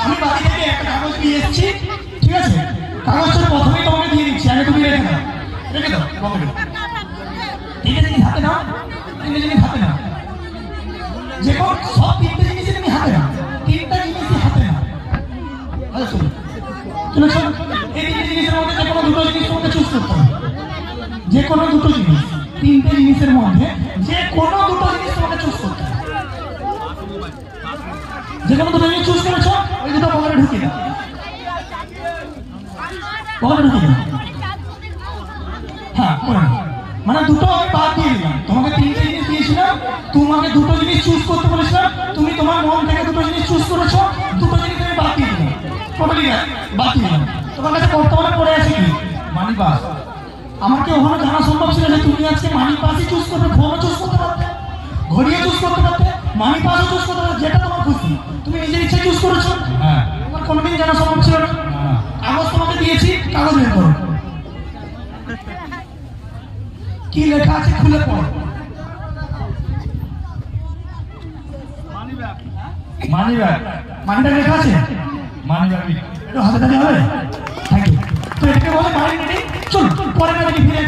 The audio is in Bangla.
আমি বাড়ি থেকে একটা কাগজ নিয়ে এসেছি, ঠিক আছে? কাগজটা প্রথমেই তোমাকে দিয়ে দিচ্ছি, আগে তুমি রেখে দাও, রেখে দাও তোমাকে। তিনটে জিনিস হাতে নাও, তিনটে জিনিস হাতে নাও, যে কোনো সব তিনটে জিনিসই তুমি হাতে নাও, তিনটা জিনিসই হাতে নাও। আচ্ছা শোনো, চলো শোনো, এই তিনটে জিনিসের মধ্যে যে কোনো দুটো জিনিস তোমাকে চুজ করতে হবে, যে কোনো দুটো জিনিস, তিনটে জিনিসের মধ্যে যে কোনো দুটো জিনিস তোমাকে চুজ করতে হবে। যে কোনো দুটো জিনিস চুজ করেছো, ওই দুটো পকেটে ঢুকিয়ে দাও, পকেটে ঢুকিয়ে দাও। হ্যাঁ করে নাও। মানে দুটো আমি বাদ দিয়ে দিলাম, তোমাকে তিনটে জিনিস দিয়েছিলাম, তোমাকে দুটো জিনিস চুজ করতে বলেছিলাম, তুমি তোমার মন থেকে দুটো জিনিস চুজ করেছো, দুটো জিনিস আমি বাদ দিয়ে দিলাম, টোটালি বাদ দিয়ে দিলাম। তোমার কাছে বর্তমানে পড়ে আছে কি? মানি পাস। আমার কি ওখানে জানা সম্ভব ছিল যে তুমি আজকে মানি পাসই চুজ করবে? ফোনও চুজ করতে পারতে, ঘড়িও চুজ করতে পারতে, মানি পাসও চুজ করতে পারতে, যেটা তোমার খুশি। তুমি নিজের ইচ্ছে চুজ করেছো। হ্যাঁ, আমার কোনোদিন জানা সম্ভব ছিল না। কাগজ তোমাকে দিয়েছি, কাগজ বের করো, কি লেখা আছে খুলে পড়ো। মানি ব্যাগ, মানি ব্যাগ লেখা আছে, মানি ব্যাগ একটু হাতে ধরে হবে। Thank you. তো এটাকে বলে মানি ব্যাগ। চল পরে না ফিরে